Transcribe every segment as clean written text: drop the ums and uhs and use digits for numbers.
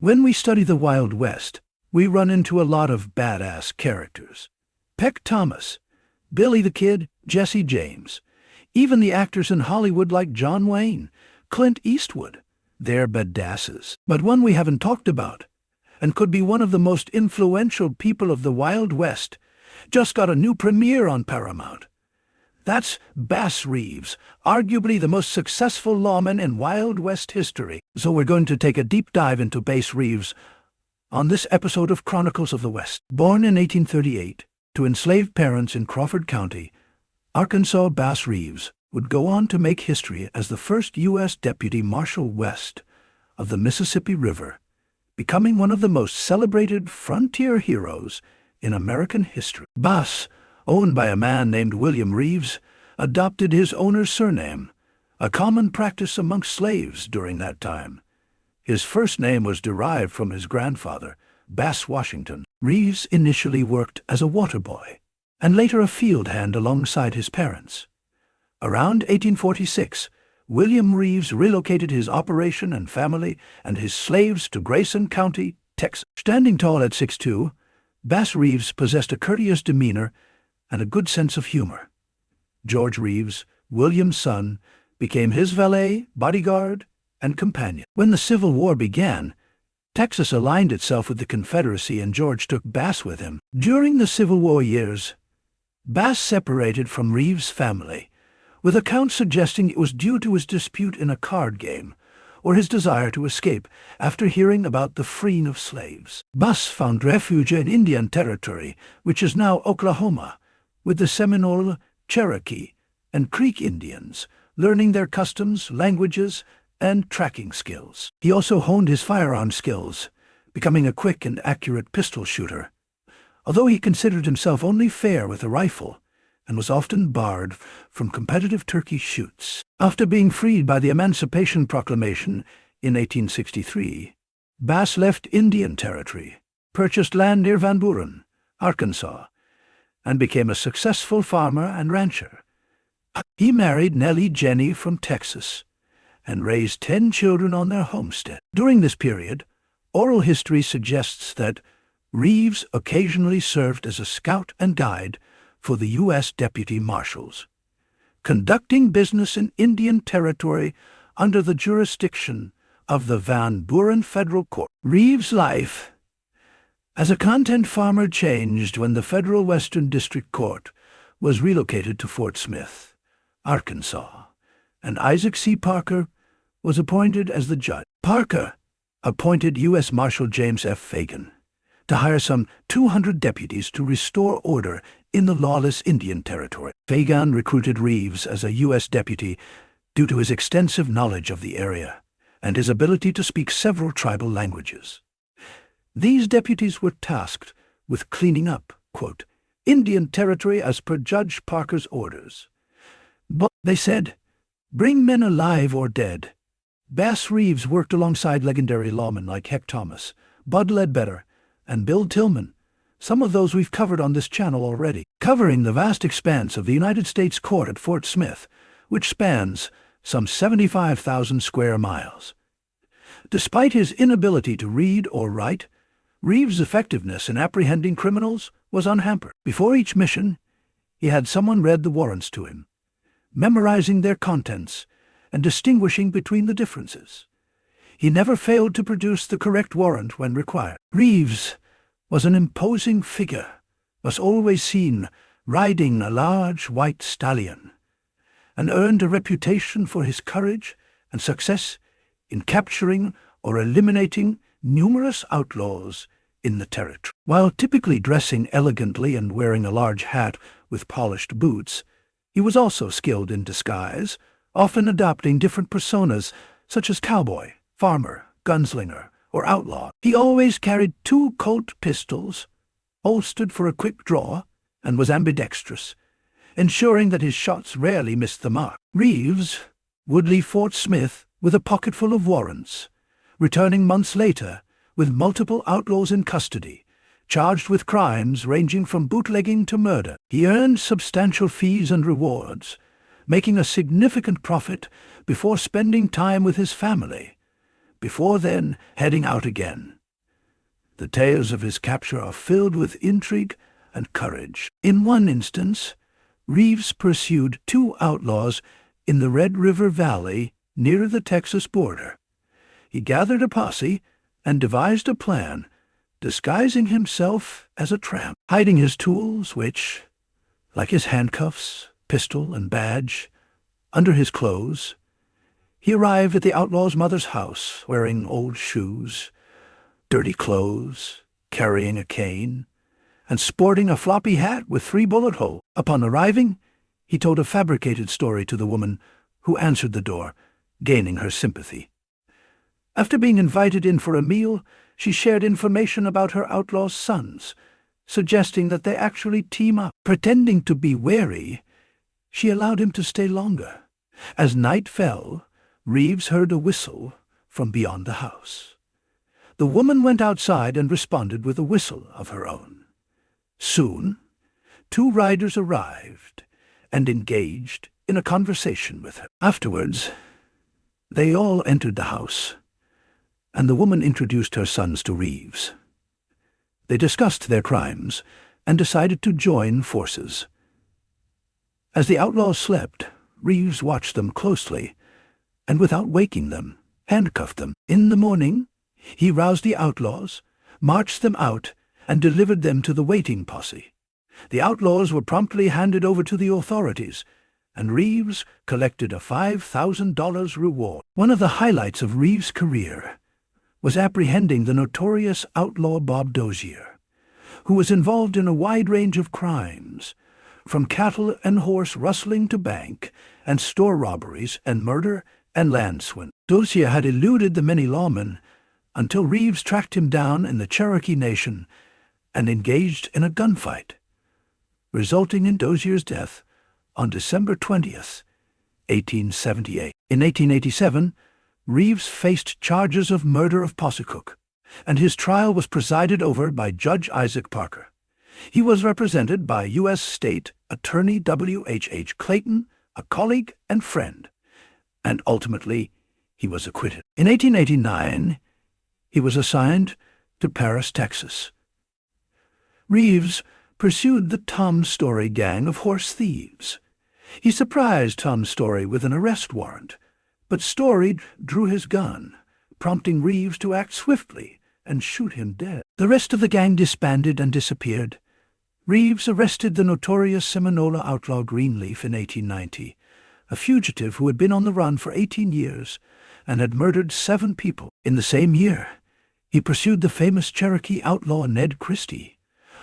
When we study the Wild West, we run into a lot of badass characters. Peck Thomas, Billy the Kid, Jesse James, even the actors in Hollywood like John Wayne, Clint Eastwood. They're badasses. But one we haven't talked about, and could be one of the most influential people of the Wild West, just got a new premiere on Paramount. That's Bass Reeves, arguably the most successful lawman in Wild West history. So we're going to take a deep dive into Bass Reeves on this episode of Chronicles of the West. Born in 1838 to enslaved parents in Crawford County, Arkansas, Bass Reeves would go on to make history as the first U.S. deputy marshal west of the Mississippi River, becoming one of the most celebrated frontier heroes in American history. Bass, owned by a man named William Reeves, adopted his owner's surname, a common practice amongst slaves during that time. His first name was derived from his grandfather, Bass Washington. Reeves initially worked as a water boy, and later a field hand alongside his parents. Around 1846, William Reeves relocated his operation and family and his slaves to Grayson County, Texas. Standing tall at 6'2", Bass Reeves possessed a courteous demeanor and a good sense of humor. George Reeves, William's son, became his valet, bodyguard, and companion. When the Civil War began, Texas aligned itself with the Confederacy and George took Bass with him. During the Civil War years, Bass separated from Reeves' family, with accounts suggesting it was due to his dispute in a card game or his desire to escape after hearing about the freeing of slaves. Bass found refuge in Indian Territory, which is now Oklahoma, with the Seminole, Cherokee, and Creek Indians, learning their customs, languages, and tracking skills. He also honed his firearm skills, becoming a quick and accurate pistol shooter, although he considered himself only fair with a rifle and was often barred from competitive turkey shoots. After being freed by the Emancipation Proclamation in 1863, Bass left Indian Territory, purchased land near Van Buren, Arkansas, and became a successful farmer and rancher. He married Nellie Jenny from Texas and raised 10 children on their homestead. During this period, oral history suggests that Reeves occasionally served as a scout and guide for the U.S. Deputy Marshals, conducting business in Indian Territory under the jurisdiction of the Van Buren Federal Court. Reeves' life as a content farmer changed when the Federal Western District Court was relocated to Fort Smith, Arkansas, and Isaac C. Parker was appointed as the judge. Parker appointed U.S. Marshal James F. Fagan to hire some 200 deputies to restore order in the lawless Indian Territory. Fagan recruited Reeves as a U.S. deputy due to his extensive knowledge of the area and his ability to speak several tribal languages. These deputies were tasked with cleaning up, quote, Indian Territory as per Judge Parker's orders. But, they said, bring men alive or dead. Bass Reeves worked alongside legendary lawmen like Heck Thomas, Bud Ledbetter, and Bill Tillman, some of those we've covered on this channel already, covering the vast expanse of the United States Court at Fort Smith, which spans some 75,000 square miles. Despite his inability to read or write, Reeves' effectiveness in apprehending criminals was unhampered. Before each mission, he had someone read the warrants to him, memorizing their contents and distinguishing between the differences. He never failed to produce the correct warrant when required. Reeves was an imposing figure, was always seen riding a large white stallion, and earned a reputation for his courage and success in capturing or eliminating numerous outlaws in the territory. While typically dressing elegantly and wearing a large hat with polished boots, he was also skilled in disguise, often adopting different personas such as cowboy, farmer, gunslinger, or outlaw. He always carried 2 Colt pistols, holstered for a quick draw, and was ambidextrous, ensuring that his shots rarely missed the mark. Reeves would leave Fort Smith with a pocketful of warrants, returning months later with multiple outlaws in custody, charged with crimes ranging from bootlegging to murder. He earned substantial fees and rewards, making a significant profit before spending time with his family. before then heading out again. The tales of his capture are filled with intrigue and courage. In one instance, Reeves pursued 2 outlaws in the Red River Valley near the Texas border. He gathered a posse and devised a plan, disguising himself as a tramp, hiding his tools, which, like his handcuffs, pistol, and badge, under his clothes. He arrived at the outlaw's mother's house, wearing old shoes, dirty clothes, carrying a cane, and sporting a floppy hat with 3 bullet holes. Upon arriving, he told a fabricated story to the woman who answered the door, gaining her sympathy. After being invited in for a meal, she shared information about her outlaw's sons, suggesting that they actually team up. Pretending to be wary, she allowed him to stay longer. As night fell, Reeves heard a whistle from beyond the house. The woman went outside and responded with a whistle of her own. Soon, 2 riders arrived and engaged in a conversation with her. Afterwards, they all entered the house, and the woman introduced her sons to Reeves. They discussed their crimes and decided to join forces. As the outlaws slept, Reeves watched them closely and, without waking them, handcuffed them. In the morning, he roused the outlaws, marched them out, and delivered them to the waiting posse. The outlaws were promptly handed over to the authorities, and Reeves collected a $5,000 reward. One of the highlights of Reeves' career was apprehending the notorious outlaw Bob Dozier, who was involved in a wide range of crimes, from cattle and horse rustling to bank and store robberies and murder and land swindling. Dozier had eluded the many lawmen until Reeves tracked him down in the Cherokee Nation and engaged in a gunfight, resulting in Dozier's death on December 20th, 1878. In 1887, Reeves faced charges of murder of posse cook, and his trial was presided over by Judge Isaac Parker. He was represented by U.S. State Attorney W.H.H. Clayton, a colleague and friend, and ultimately he was acquitted. In 1889, he was assigned to Paris, Texas. Reeves pursued the Tom Story gang of horse thieves. He surprised Tom Story with an arrest warrant, but Story drew his gun, prompting Reeves to act swiftly and shoot him dead. The rest of the gang disbanded and disappeared. Reeves arrested the notorious Seminole outlaw Greenleaf in 1890, a fugitive who had been on the run for 18 years and had murdered 7 people. In the same year, he pursued the famous Cherokee outlaw Ned Christie,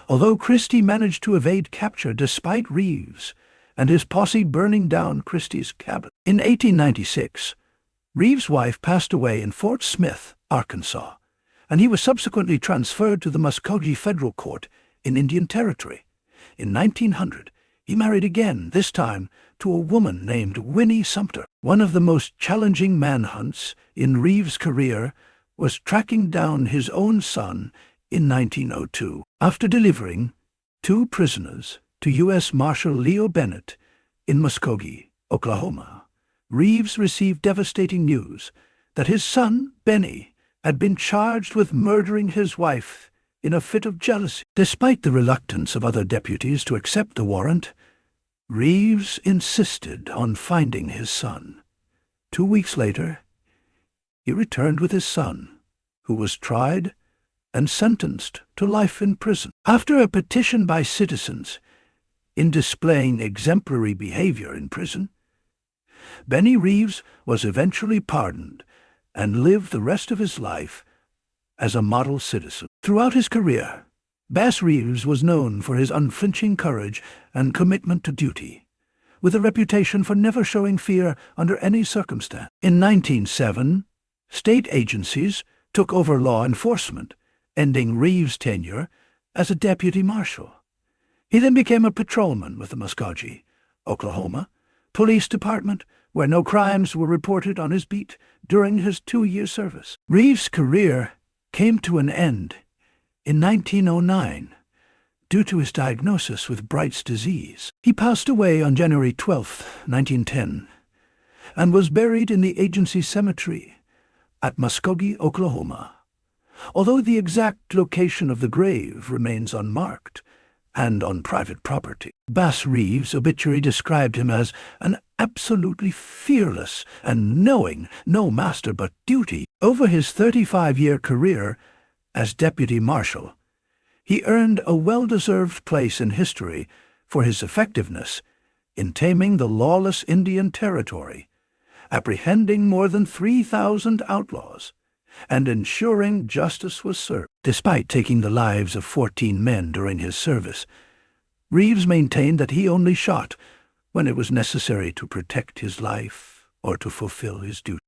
although Christie managed to evade capture despite Reeves and his posse burning down Christie's cabin. In 1896, Reeves' wife passed away in Fort Smith, Arkansas, and he was subsequently transferred to the Muskogee Federal Court in Indian Territory. In 1900, he married again, this time to a woman named Winnie Sumter. One of the most challenging manhunts in Reeves' career was tracking down his own son in 1902. After delivering 2 prisoners to U.S. Marshal Leo Bennett in Muskogee, Oklahoma, Reeves received devastating news that his son, Benny, had been charged with murdering his wife in a fit of jealousy. Despite the reluctance of other deputies to accept the warrant, Reeves insisted on finding his son. 2 weeks later, he returned with his son, who was tried and sentenced to life in prison. After a petition by citizens in displaying exemplary behavior in prison, Benny Reeves was eventually pardoned and lived the rest of his life as a model citizen. Throughout his career, Bass Reeves was known for his unflinching courage and commitment to duty, with a reputation for never showing fear under any circumstance. In 1907, state agencies took over law enforcement, ending Reeves' tenure as a deputy marshal. He then became a patrolman with the Muskogee, Oklahoma, Police Department, where no crimes were reported on his beat during his 2-year service. Reeves' career came to an end in 1909 due to his diagnosis with Bright's disease. He passed away on January 12, 1910, and was buried in the agency cemetery at Muskogee, Oklahoma. Although the exact location of the grave remains unmarked and on private property, Bass Reeves' obituary described him as an absolutely fearless and knowing no master but duty. Over his 35-year career as deputy marshal, he earned a well-deserved place in history for his effectiveness in taming the lawless Indian Territory, apprehending more than 3,000 outlaws, and ensuring justice was served. Despite taking the lives of 14 men during his service, Reeves maintained that he only shot when it was necessary to protect his life or to fulfill his duty.